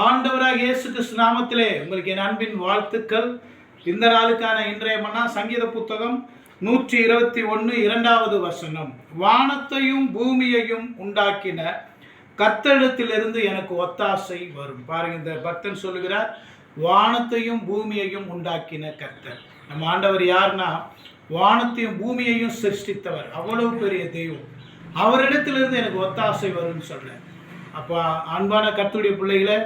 ஆண்டவராக இயேசு கிறிஸ்து நாமத்திலே உங்களுக்கு என் அன்பின் வாழ்த்துக்கள். இந்த நாளுக்கான இன்றைய மன்னா சங்கீத புத்தகம் 121 2வது வசனம். வானத்தையும் பூமியையும் உண்டாக்கின கர்த்தரிடத்திலிருந்து எனக்கு ஒத்தாசை வரும். பாருங்க, இந்த பக்தன் சொல்லுகிறார், வானத்தையும் பூமியையும் உண்டாக்கின கர்த்தர். நம்ம ஆண்டவர் யாருன்னா, வானத்தையும் பூமியையும் சிருஷ்டித்தவர். அவ்வளவு பெரிய தெய்வம். அவரிடத்திலிருந்து எனக்கு ஒத்தாசை வரும்னு சொல்றேன். அப்போ அன்பான கர்த்தருடைய பிள்ளைகளை,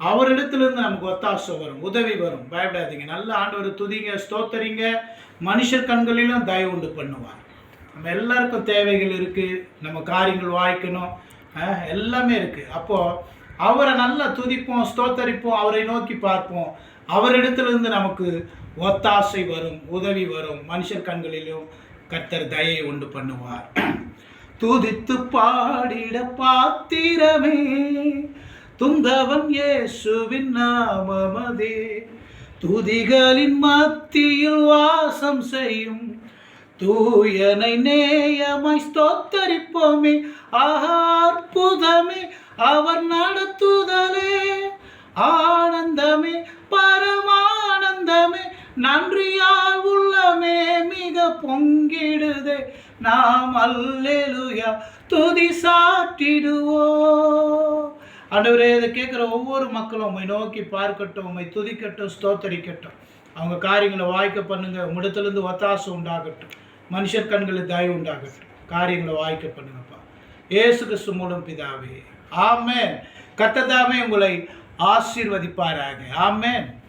அவரிடத்திலிருந்து நமக்கு ஒத்தாசை வரும், உதவி வரும். பயப்படாதீங்க. நல்ல ஆண்டவர் துதிங்க, ஸ்தோத்தரிங்க. மனுஷர் கண்களிலும் தயவு உண்டு பண்ணுவார். நம்ம எல்லாருக்கும் தேவைகள் இருக்குது, நம்ம காரியங்கள் வாய்க்கணும், எல்லாமே இருக்குது. அப்போது அவரை நல்லா துதிப்போம், ஸ்தோத்தரிப்போம், அவரை நோக்கி பார்ப்போம். அவரிடத்திலிருந்து நமக்கு ஒத்தாசை வரும், உதவி வரும். மனுஷர் கண்களிலும் கர்த்தர் தயை உண்டு பண்ணுவார். துதித்து பாடிட பாத்திரமே, துந்தவன் இயேசுவின் நாமமதே. துதிகளின் மத்தியில் வாசம் செய்யும் தூயனை நேயமாய் ஸ்தோத்தரிப்போமே. அற்புதமே அவர் நடத்துதலே, ஆனந்தமே பரமானந்தமே. நன்றியால் உள்ளமே மிக பொங்கிடுதே, நாம் அல்லேலூயா துதி சாட்டிடுவோம். ஆண்டவரே, இதை கேட்குற ஒவ்வொரு மக்களும் உம்மை நோக்கி பார்க்கட்டும், உம்மை துதிக்கட்டும், ஸ்தோத்தரிக்கட்டும். அவங்க காரியங்களை வாய்க்க பண்ணுங்க. உம்மிடத்திலிருந்து ஒத்தாசை உண்டாகட்டும், மனுஷர் கண்களில் தயவு உண்டாகட்டும். காரியங்களை வாய்க்க பண்ணுங்கப்பா, இயேசு கிறிஸ்து மூலம் பிதாவே. ஆமென். கர்த்தர் தாமே உங்களை ஆசீர்வதிப்பாராக. ஆமென்.